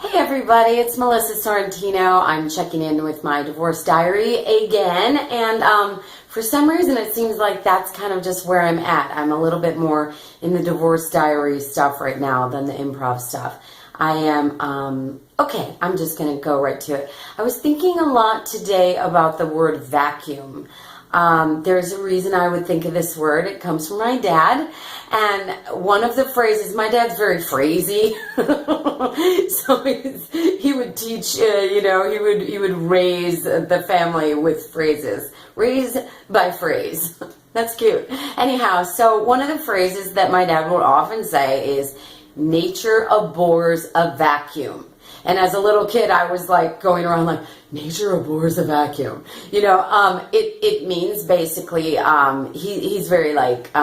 Hey everybody, it's Melissa Sorrentino. I'm checking in with my divorce diary again, and for some reason it seems like that's kind of just where I'm at. I'm a little bit more in the divorce diary stuff right now than the improv stuff. I am, okay, I'm just going to go right to it. I was thinking a lot today about the word vacuum. There's a reason I would think of this word. It comes from my dad, and one of the phrases, my dad's very phrasey, so he would teach, he would raise the family with phrases, raised by phrase. That's cute. Anyhow, so one of the phrases that my dad would often say is, nature abhors a vacuum. And as a little kid, I was like going around like, nature abhors a vacuum. It means basically, he's very like,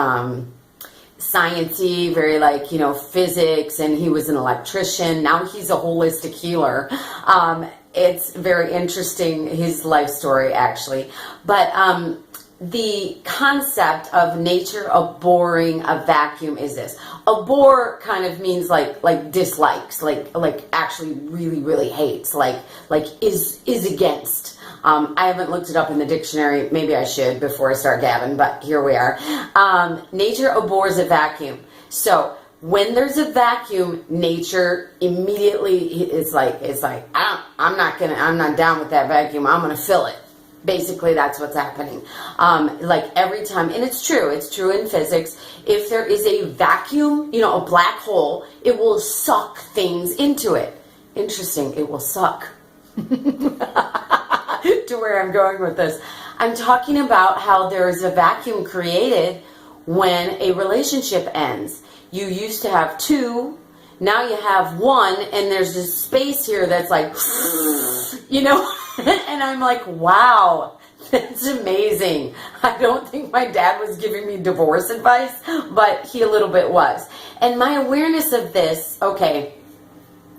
sciencey, very like, physics, and he was an electrician. Now he's a holistic healer. It's very interesting, his life story actually. But, the concept of nature abhorring a vacuum is this. Abhor kind of means like dislikes, like actually really hates, like is against. I haven't looked it up in the dictionary. Maybe I should before I start gabbing, but here we are. Nature abhors a vacuum. So when there's a vacuum, nature immediately is like I'm not down with that vacuum. I'm gonna fill it. Basically, that's what's happening. Like every time, and it's true in physics, if there is a vacuum, a black hole, it will suck things into it. Interesting, it will suck. To where I'm going with this. I'm talking about how there is a vacuum created when a relationship ends. You used to have two, now you have one, and there's this space here that's like, and I'm like, wow, that's amazing. I don't think my dad was giving me divorce advice, but he a little bit was. And my awareness of this, okay,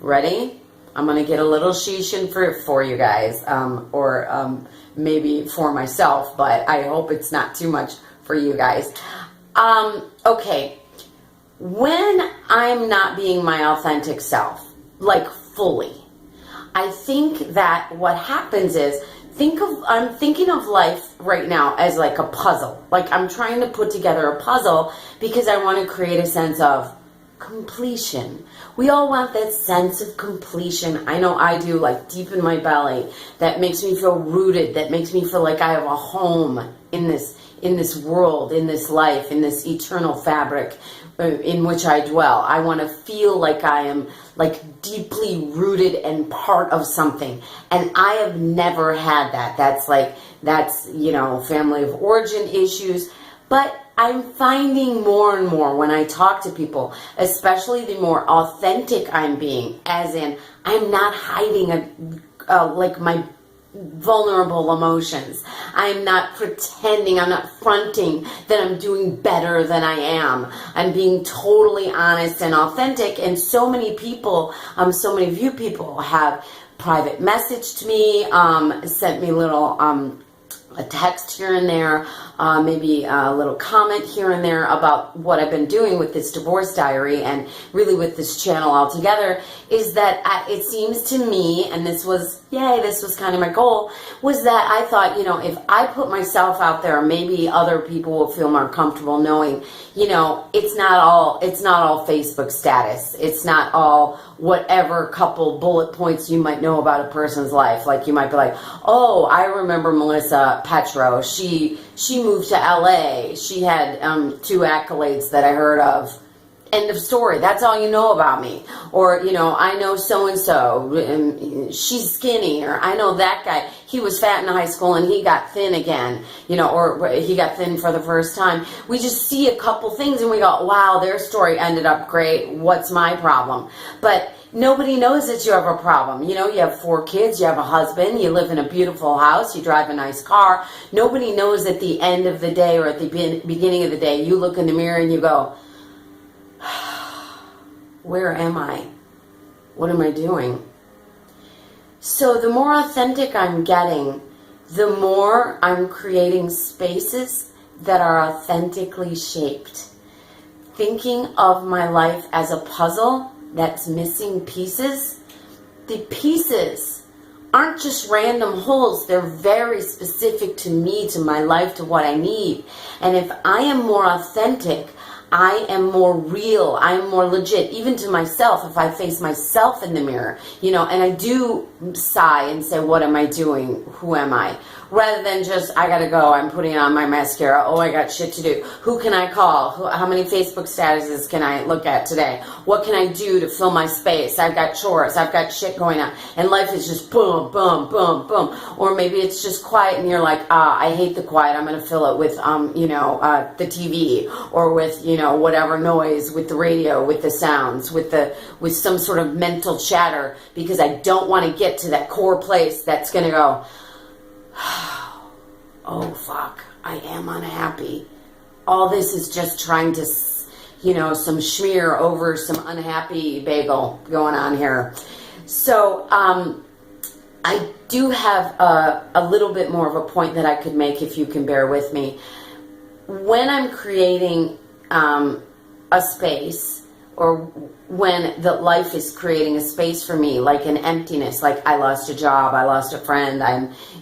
ready? I'm going to get a little sheesh for you guys, or maybe for myself, but I hope it's not too much for you guys. Okay, when I'm not being my authentic self, like fully, I think that what happens is, I'm thinking of life right now as like a puzzle. Like I'm trying to put together a puzzle because I want to create a sense of completion. We all want that sense of completion. I know I do, like deep in my belly. That makes me feel rooted. That makes me feel like I have a home in this world, in this life, in this eternal fabric in which I dwell. I want to feel like I am like deeply rooted and part of something. And I have never had that. That's family of origin issues. But I'm finding more and more when I talk to people, especially the more authentic I'm being, as in I'm not hiding like my vulnerable emotions. I'm not pretending, I'm not fronting that I'm doing better than I am. I'm being totally honest and authentic, and so many people, so many of you people have private messaged me, sent me little a text here and there, maybe a little comment here and there about what I've been doing with this divorce diary and really with this channel altogether, is that it seems to me, and this was kind of my goal, was that I thought, if I put myself out there, maybe other people will feel more comfortable knowing, it's not all Facebook status. It's not all whatever couple bullet points you might know about a person's life. Like you might be like, oh, I remember Melissa Petro. She moved to LA. She had 2 accolades that I heard of. End of story. That's all you know about me. Or, I know so-and-so, and she's skinny. Or I know that guy, he was fat in high school and he got thin again, or he got thin for the first time. We just see a couple things and we go, wow, their story ended up great. What's my problem? But nobody knows that you have a problem. You have 4 kids, you have a husband, you live in a beautiful house, you drive a nice car. Nobody knows at the end of the day or at the beginning of the day, you look in the mirror and you go, where am I? What am I doing? So the more authentic I'm getting, the more I'm creating spaces that are authentically shaped. Thinking of my life as a puzzle that's missing pieces the pieces aren't just random holes. They're very specific to me, to my life, to what I need. And if I am more authentic, I am more real, I am more legit, even to myself, if I face myself in the mirror, and I do sigh and say, what am I doing? Who am I? Rather than just, I gotta go, I'm putting on my mascara, oh, I got shit to do. Who can I call? How many Facebook statuses can I look at today? What can I do to fill my space? I've got chores, I've got shit going on. And life is just boom, boom, boom, boom. Or maybe it's just quiet and you're like, I hate the quiet, I'm gonna fill it with, the TV, or with, whatever noise, with the radio, with the sounds, with some sort of mental chatter, because I don't want to get to that core place that's going to go, oh fuck, I am unhappy. All this is just trying to, some schmear over some unhappy bagel going on here. So, I do have a little bit more of a point that I could make, if you can bear with me. When I'm creating a space, or when the life is creating a space for me, like an emptiness, like I lost a job, I lost a friend,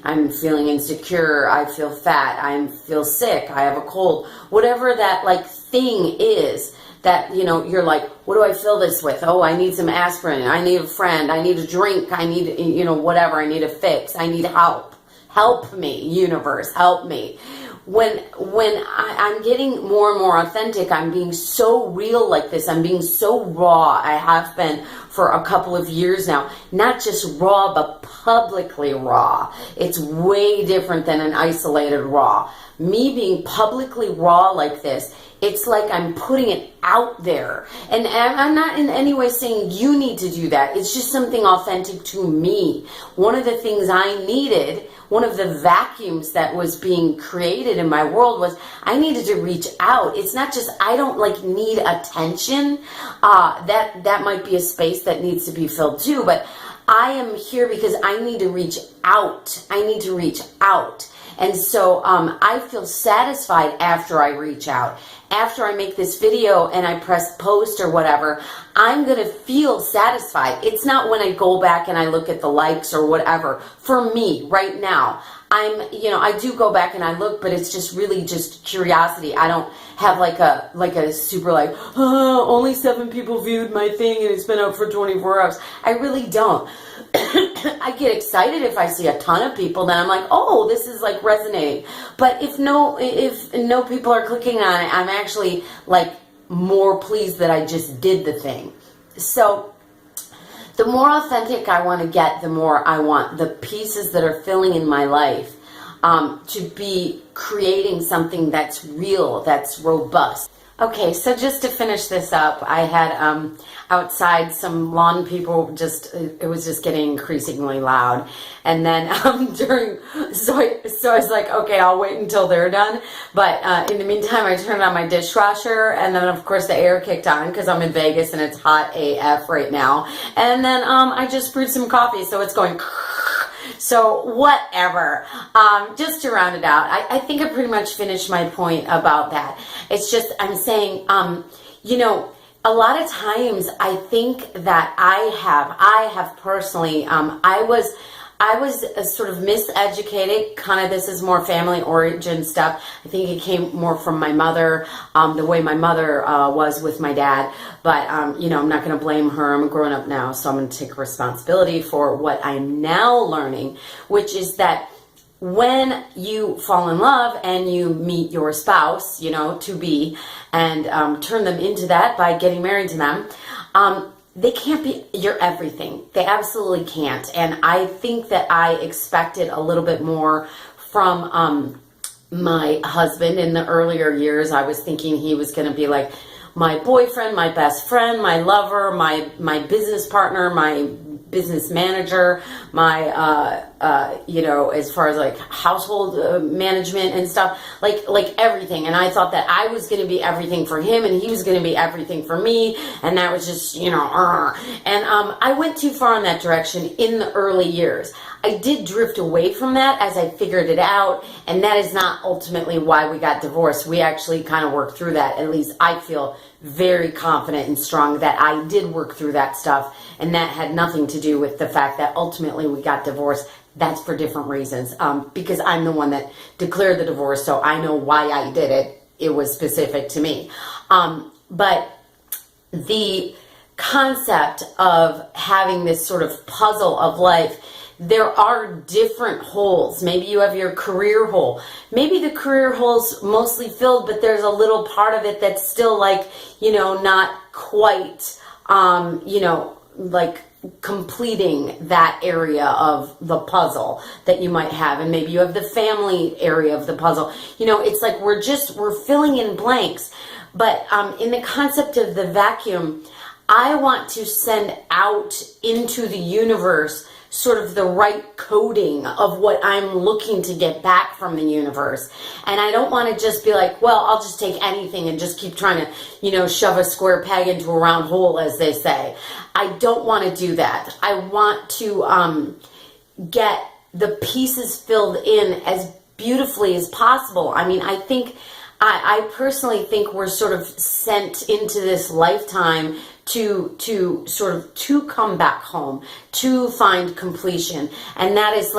I'm feeling insecure, I feel fat, I feel sick, I have a cold, whatever that thing is that, you're like, what do I fill this with? Oh, I need some aspirin, I need a friend, I need a drink, I need, whatever, I need a fix, I need help. Help me, universe, help me. When I'm getting more and more authentic, I'm being so real like this. I'm being so raw. I have been for a couple of years now. Not just raw, but publicly raw. It's way different than an isolated raw. Me being publicly raw like this, it's like I'm putting it out there. And I'm not in any way saying you need to do that. It's just something authentic to me. One of the things I needed, one of the vacuums that was being created in my world, was I needed to reach out. It's not just, I don't need attention. That might be a space that needs to be filled too, but I am here because I need to reach out. I need to reach out. And so I feel satisfied after I reach out. After I make this video and I press post or whatever, I'm going to feel satisfied. It's not when I go back and I look at the likes or whatever. For me, right now, I do go back and I look, but it's just really just curiosity. I don't have like a super only 7 people viewed my thing and it's been up for 24 hours. I really don't. I get excited if I see a ton of people, then I'm like, oh, this is resonating. But if no people are clicking on it, I'm actually more pleased that I just did the thing. So the more authentic I want to get, the more I want the pieces that are filling in my life to be creating something that's real, that's robust. Okay, so just to finish this up, I had outside some lawn people, it was just getting increasingly loud. And then so I was like, okay, I'll wait until they're done. But in the meantime, I turned on my dishwasher, and then of course the air kicked on because I'm in Vegas and it's hot AF right now. And then I just brewed some coffee, so it's going. So whatever, just to round it out, I think I pretty much finished my point about that. It's just, I'm saying, a lot of times I think that I have personally, I was sort of miseducated. Kind of, this is more family origin stuff. I think it came more from my mother, the way my mother was with my dad. But, I'm not going to blame her. I'm a grown up now, so I'm going to take responsibility for what I'm now learning, which is that when you fall in love and you meet your spouse, to be, and turn them into that by getting married to them, they can't be your everything. They absolutely can't. And I think that I expected a little bit more from my husband in the earlier years. I was thinking he was going to be like my boyfriend, my best friend, my lover, my business partner, my business manager, my as far as household management and stuff, like everything. And I thought that I was going to be everything for him and he was going to be everything for me, and that was just and I went too far in that direction in the early years. I did drift away from that as I figured it out, and that is not ultimately why we got divorced. We actually kind of worked through that. At least I feel very confident and strong that I did work through that stuff, and that had nothing to do with the fact that ultimately we got divorced. That's for different reasons, because I'm the one that declared the divorce, so I know why I did it. It was specific to me. But the concept of having this sort of puzzle of life, there are different holes. Maybe you have your career hole. Maybe the career hole's mostly filled, but there's a little part of it that's still like, not quite, like completing that area of the puzzle that you might have. And maybe you have the family area of the puzzle. It's like we're filling in blanks. But in the concept of the vacuum, I want to send out into the universe sort of the right coding of what I'm looking to get back from the universe. And I don't want to just be like, well, I'll just take anything and just keep trying to, shove a square peg into a round hole, as they say. I don't want to do that. I want to get the pieces filled in as beautifully as possible. I mean, I personally think we're sort of sent into this lifetime to come back home, to find completion. And that's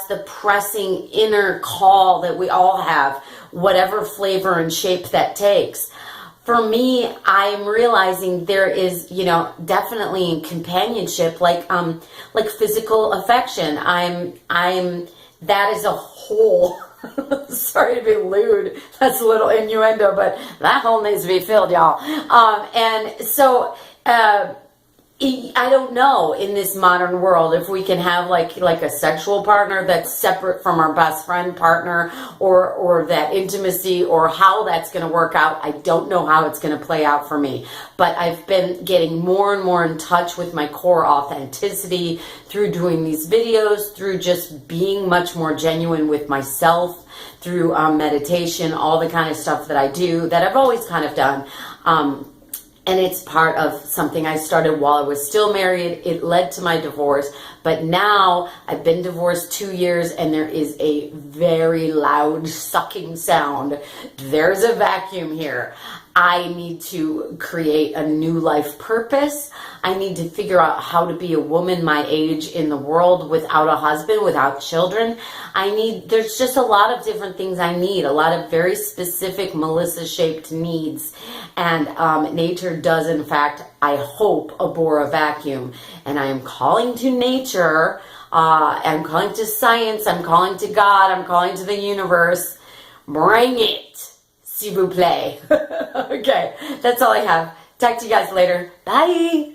the pressing inner call that we all have, whatever flavor and shape that takes. For me, I'm realizing there is, definitely in companionship, like physical affection. That is a whole, sorry to be lewd, that's a little innuendo, but that hole needs to be filled, y'all. And so, I don't know in this modern world if we can have like a sexual partner that's separate from our best friend partner, or that intimacy, or how that's going to work out. I don't know how it's going to play out for me, but I've been getting more and more in touch with my core authenticity through doing these videos, through just being much more genuine with myself, through meditation, all the kind of stuff that I do that I've always kind of done. And it's part of something I started while I was still married. It led to my divorce. But now I've been divorced 2 years, and there is a very loud sucking sound. There's a vacuum here. I need to create a new life purpose. I need to figure out how to be a woman my age in the world without a husband, without children. There's just a lot of different things I need, a lot of very specific Melissa-shaped needs. And nature does, in fact, I hope, abhor a vacuum. And I am calling to nature, I'm calling to science, I'm calling to God, I'm calling to the universe. Bring it, s'il vous plaît. Okay, that's all I have. Talk to you guys later. Bye.